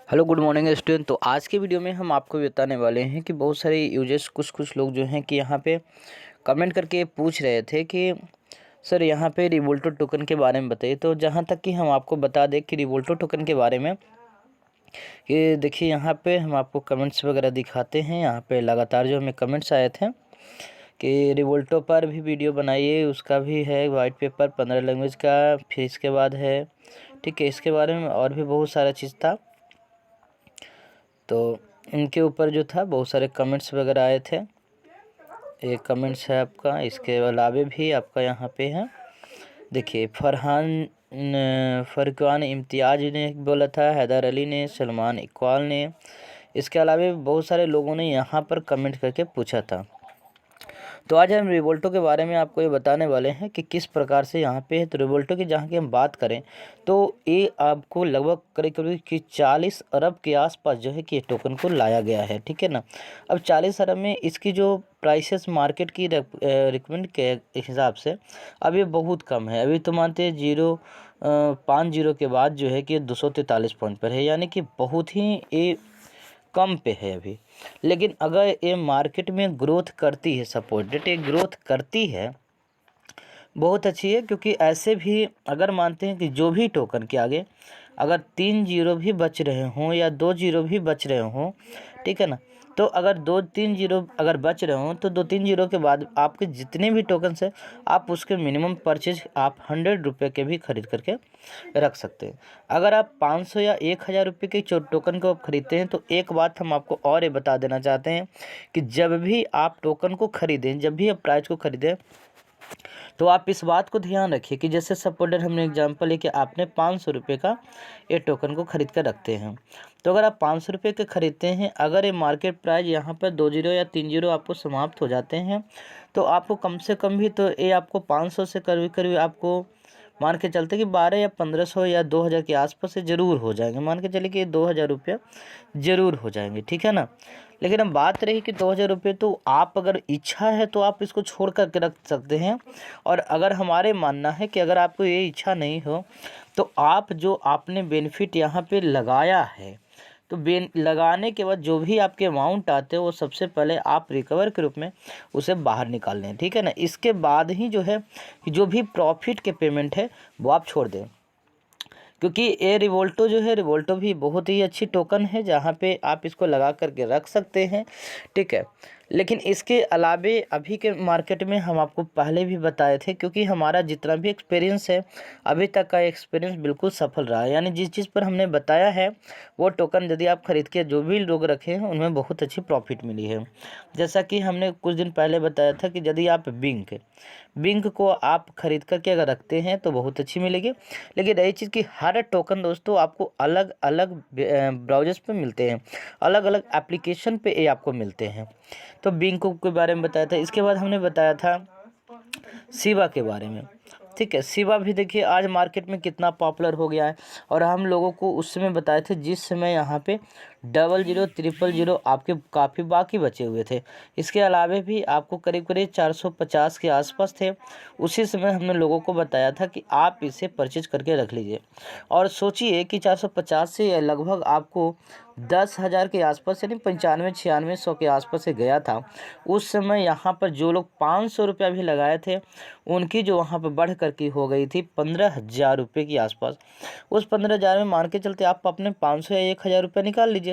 Hello good morning student. तो आज के वीडियो में हम आपको बताने वाले हैं कि बहुत सारे यूजर्स कुछ लोग जो हैं कि यहाँ पे कमेंट करके पूछ रहे थे कि सर यहाँ पे रिवोल्टो टोकन के बारे में बताइए। तो जहाँ तक कि हम आपको बता दें कि रिवोल्टो टोकन के बारे में कि देखिए यहाँ पे हम आपको कमेंट्स वगैरह दिखाते हैं। यहाँ पे लगातार जो हमें कमेंट्स आए थे कि रिवोल्टो पर भी वीडियो बनाइए, उसका भी है वाइट पेपर 15 लैंग्वेज का, फिर इसके बाद है ठीक है इसके बारे में और भी बहुत सारा चीज़ था। तो इनके ऊपर जो था बहुत सारे कमेंट्स वगैरह आए थे। एक कमेंट्स है आपका, इसके अलावा भी आपका यहाँ पे है। देखिए फरकान इम्तियाज ने बोला था, हैदर अली ने, सलमान इकबाल ने, इसके अलावा बहुत सारे लोगों ने यहाँ पर कमेंट करके पूछा था। तो आज हम रिवोल्टो के बारे में आपको ये बताने वाले हैं कि किस प्रकार से यहाँ पे है। तो रिवोल्टो की जहाँ की हम बात करें तो ये आपको लगभग करीब कि 40 अरब के आसपास जो है कि ये टोकन को लाया गया है, ठीक है ना। अब 40 अरब में इसकी जो प्राइसेस मार्केट की रिकमेंड के हिसाब से अब ये बहुत कम है। अभी तो मानते हैं 5 जीरो के बाद जो है कि 243 पॉइंट पर है, यानी कि बहुत ही ये कम पे है अभी। लेकिन अगर ये मार्केट में ग्रोथ करती है, सपोर्टेड ये ग्रोथ करती है, बहुत अच्छी है। क्योंकि ऐसे भी अगर मानते हैं कि जो भी टोकन के आगे अगर 3 जीरो भी बच रहे हों या 2 जीरो भी बच रहे हों, ठीक है ना, तो अगर 2-3 जीरो अगर बच रहे हों तो 2-3 जीरो के बाद आपके जितने भी टोकन्स हैं आप उसके मिनिमम परचेज आप 100 रुपये के भी खरीद करके रख सकते हैं। अगर आप 500 या 1000 रुपये के टोकन को आप खरीदते हैं तो एक बात हम आपको और ये बता देना चाहते हैं कि जब भी आप टोकन को खरीदें, जब भी आप प्राइस को खरीदें, तो आप इस बात को ध्यान रखिए कि जैसे सपोर्टेड हमने एग्जांपल ले कि आपने 500 रुपये का ये टोकन को खरीद कर रखते हैं। तो अगर आप 500 रुपये के खरीदते हैं, अगर ये मार्केट प्राइस यहाँ पर 2 जीरो या 3 जीरो आपको समाप्त हो जाते हैं, तो आपको कम से कम भी तो ये आपको 500 से करीब करीब आपको मान के चलते कि 12 या 1500 या 2000 के आसपास से ज़रूर हो जाएंगे। मान के चलिए कि 2000 रुपये ज़रूर हो जाएंगे, ठीक है ना। लेकिन अब बात रही कि 2000 रुपये, तो आप अगर इच्छा है तो आप इसको छोड़ करके रख सकते हैं। और अगर हमारे मानना है कि अगर आपको ये इच्छा नहीं हो तो आप जो आपने बेनिफिट यहाँ पे लगाया है, तो लगाने के बाद जो भी आपके अमाउंट आते हैं वो सबसे पहले आप रिकवर के रूप में उसे बाहर निकाल लें, ठीक है ना। इसके बाद ही जो है जो भी प्रॉफिट के पेमेंट है वो आप छोड़ दें। क्योंकि ये रिवोल्टो जो है, रिवोल्टो भी बहुत ही अच्छी टोकन है जहाँ पे आप इसको लगा करके रख सकते हैं, ठीक है। लेकिन इसके अलावे अभी के मार्केट में हम आपको पहले भी बताए थे, क्योंकि हमारा जितना भी एक्सपीरियंस है अभी तक का एक्सपीरियंस बिल्कुल सफल रहा है। यानी जिस चीज़ पर हमने बताया है वो टोकन यदि आप खरीद के जो भी लोग रखे हैं उनमें बहुत अच्छी प्रॉफिट मिली है। जैसा कि हमने कुछ दिन पहले बताया था कि यदि आप बिंक को आप खरीद करके अगर रखते हैं तो बहुत अच्छी मिलेगी। लेकिन रही चीज़ कि हर टोकन दोस्तों आपको अलग अलग ब्राउजर्स पे मिलते हैं, अलग अलग एप्लीकेशन पे ये आपको मिलते हैं। तो बिंक के बारे में बताया था। इसके बाद हमने बताया था शिबा के बारे में, ठीक है। शिबा भी देखिए आज मार्केट में कितना पॉपुलर हो गया है। और हम लोगों को उस समय बताए थे जिस समय यहाँ पे 00 000 आपके काफ़ी बाकी बचे हुए थे। इसके अलावे भी आपको करीब करीब 450 के आसपास थे। उसी समय हमने लोगों को बताया था कि आप इसे परचेज करके रख लीजिए। और सोचिए कि 450 से लगभग आपको 10,000 के आसपास, यानी 95-96 के आसपास से गया था। उस समय यहाँ पर जो लोग 500 रुपया भी लगाए थे उनकी जो वहाँ पर बढ़ कर की हो गई थी 15,000 रुपये के आसपास। उस 15,000 में मान के चलते आप अपने 500 या 1,000 रुपये निकाल लीजिए,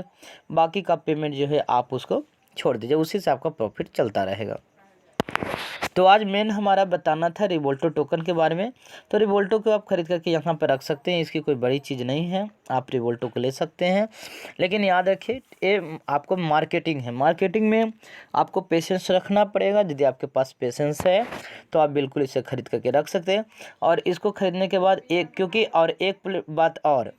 बाकी का पेमेंट जो है आप उसको छोड़ दीजिए, उसी से आपका प्रॉफिट चलता रहेगा। तो आज मेन हमारा बताना था रिवोल्टो टोकन के बारे में। तो रिवोल्टो को आप खरीद करके यहाँ पर रख सकते हैं, इसकी कोई बड़ी चीज़ नहीं है, आप रिवोल्टो को ले सकते हैं। लेकिन याद रखिए ये आपको मार्केटिंग है, मार्केटिंग में आपको पेशेंस रखना पड़ेगा। यदि आपके पास पेशेंस है तो आप बिल्कुल इसे खरीद करके रख सकते हैं। और इसको खरीदने के बाद एक बात और,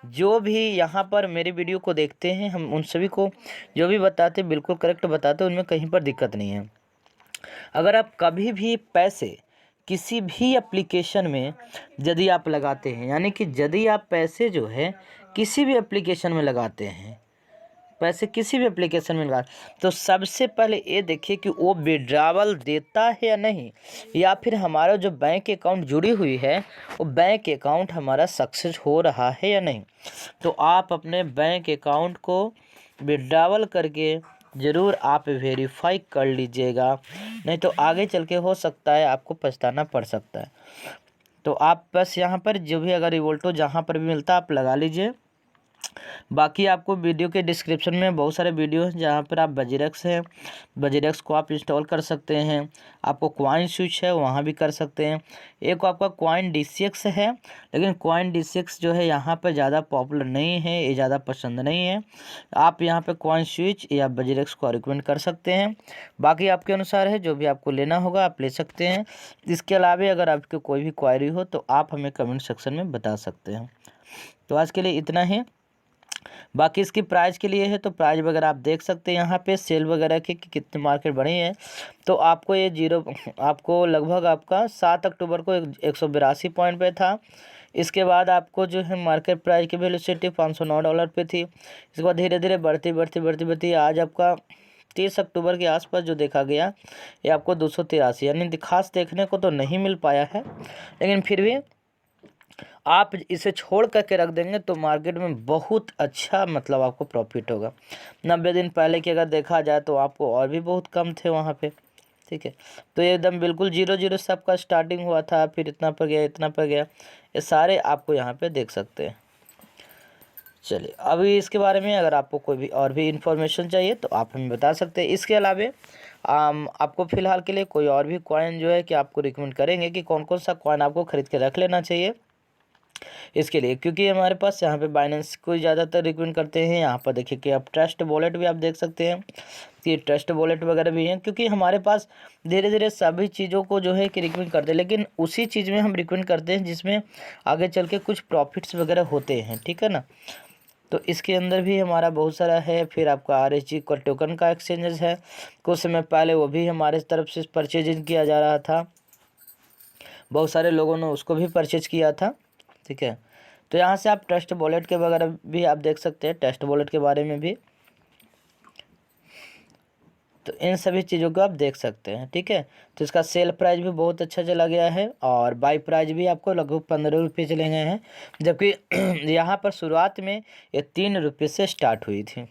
जो भी यहाँ पर मेरे वीडियो को देखते हैं हम उन सभी को जो भी बताते बिल्कुल करेक्ट बताते, उनमें कहीं पर दिक्कत नहीं है। अगर आप कभी भी पैसे किसी भी एप्लीकेशन में यदि आप लगाते हैं, यानी कि यदि आप पैसे जो है किसी भी एप्लीकेशन में लगाते हैं, पैसे किसी भी एप्लीकेशन में निकाल, तो सबसे पहले ये देखिए कि वो विड्रावल देता है या नहीं, या फिर हमारा जो बैंक अकाउंट जुड़ी हुई है वो बैंक अकाउंट हमारा सक्सेस हो रहा है या नहीं। तो आप अपने बैंक अकाउंट को विड्रावल करके ज़रूर आप वेरीफाई कर लीजिएगा, नहीं तो आगे चल के हो सकता है आपको पछताना पड़ सकता है। तो आप बस यहाँ पर जो भी अगर रिवोल्टो जहाँ पर भी मिलता है आप लगा लीजिए। बाकी आपको वीडियो के डिस्क्रिप्शन में बहुत सारे वीडियो हैं जहाँ पर आप बजीरेक्स है, बजीरेक्स को आप इंस्टॉल कर सकते हैं। आपको कॉइन स्विच है वहाँ भी कर सकते हैं। एक आपका कॉइन DCX है, लेकिन कॉइन DCX जो है यहाँ पर ज़्यादा पॉपुलर नहीं है, ये ज़्यादा पसंद नहीं है। आप यहाँ पे कॉइन स्विच या बजीरेक्स को रिकमेंड कर सकते हैं। बाकी आपके अनुसार है, जो भी आपको लेना होगा आप ले सकते हैं। इसके अलावा अगर आपकी कोई भी क्वायरी हो तो आप हमें कमेंट सेक्शन में बता सकते हैं। तो आज के लिए इतना ही। बाकी इसकी प्राइस के लिए है तो प्राइस वगैरह आप देख सकते हैं यहाँ पे सेल वगैरह की कि कितने मार्केट बढ़ी है। तो आपको ये आपको लगभग आपका 7 अक्टूबर को 182 पॉइंट पे था। इसके बाद आपको जो है मार्केट प्राइस की वेलोसिटी $509 पे थी। इसके बाद धीरे धीरे बढ़ती आज आपका 30 अक्टूबर के आसपास जो देखा गया ये आपको 283, यानी खास देखने को तो नहीं मिल पाया है, लेकिन फिर भी आप इसे छोड़ करके रख देंगे तो मार्केट में बहुत अच्छा मतलब आपको प्रॉफिट होगा। 90 दिन पहले की अगर देखा जाए तो आपको और भी बहुत कम थे वहाँ पे, ठीक है। तो ये एकदम बिल्कुल 0-0 सबका स्टार्टिंग हुआ था, फिर इतना पर गया, इतना पर गया, ये सारे आपको यहाँ पे देख सकते हैं। चलिए अभी इसके बारे में अगर आपको कोई भी और भी इन्फॉर्मेशन चाहिए तो आप हमें बता सकते हैं। इसके अलावा आपको फ़िलहाल के लिए कोई और भी कॉइन जो है कि आपको रिकमेंड करेंगे कि कौन कौन सा कॉइन आपको ख़रीद के रख लेना चाहिए इसके लिए, क्योंकि हमारे पास यहाँ पे बाइनेंस को ज़्यादातर रिकमेंड करते हैं। यहाँ पर देखिए कि आप ट्रस्ट वॉलेट भी आप देख सकते हैं कि ट्रस्ट वॉलेट वगैरह भी हैं, क्योंकि हमारे पास धीरे धीरे सभी चीज़ों को जो है कि रिकमेंड करते हैं, लेकिन उसी चीज़ में हम रिकमेंड करते हैं जिसमें आगे चल के कुछ प्रॉफिट्स वगैरह होते हैं, ठीक है ना। तो इसके अंदर भी हमारा बहुत सारा है। फिर आपका RSG का टोकन का एक्सचेंजेस है, कुछ समय पहले वो भी हमारे तरफ से परचेजिंग किया जा रहा था, बहुत सारे लोगों ने उसको भी परचेज किया था, ठीक है। तो यहाँ से आप ट्रस्ट वॉलेट के वगैरह भी आप देख सकते हैं, ट्रस्ट वॉलेट के बारे में भी, तो इन सभी चीज़ों को आप देख सकते हैं, ठीक है। तो इसका सेल प्राइस भी बहुत अच्छा चला गया है और बाई प्राइस भी आपको लगभग 15 रुपये चले गए हैं, जबकि यहाँ पर शुरुआत में ये 3 रुपये से स्टार्ट हुई थी।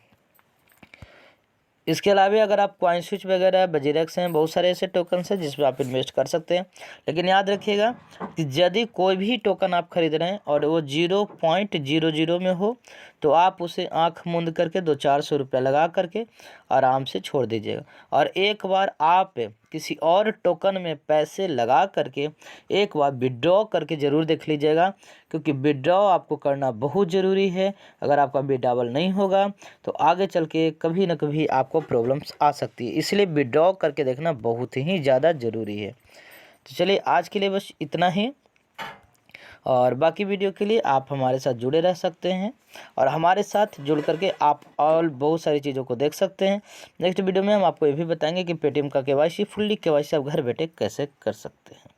इसके अलावा अगर आप कॉइन स्विच वगैरह बजीरेक्स हैं, बहुत सारे ऐसे टोकन्स हैं जिसमें आप इन्वेस्ट कर सकते हैं, लेकिन याद रखिएगा कि यदि कोई भी टोकन आप खरीद रहे हैं और वो 0.00 में हो तो आप उसे आंख मूंद करके 200-400 रुपये लगा करके आराम से छोड़ दीजिएगा। और एक बार आप किसी और टोकन में पैसे लगा करके एक बार विड्रॉ करके ज़रूर देख लीजिएगा, क्योंकि विड्रॉ आपको करना बहुत ज़रूरी है। अगर आपका विड्रॉवल नहीं होगा तो आगे चल के कभी ना कभी आपको प्रॉब्लम्स आ सकती है, इसलिए विड्रॉ करके देखना बहुत ही ज़्यादा ज़रूरी है। तो चलिए आज के लिए बस इतना ही, और बाकी वीडियो के लिए आप हमारे साथ जुड़े रह सकते हैं और हमारे साथ जुड़ करके आप और बहुत सारी चीज़ों को देख सकते हैं। नेक्स्ट वीडियो में हम आपको ये भी बताएंगे कि पेटीएम का KYC फुल्ली KYC आप घर बैठे कैसे कर सकते हैं।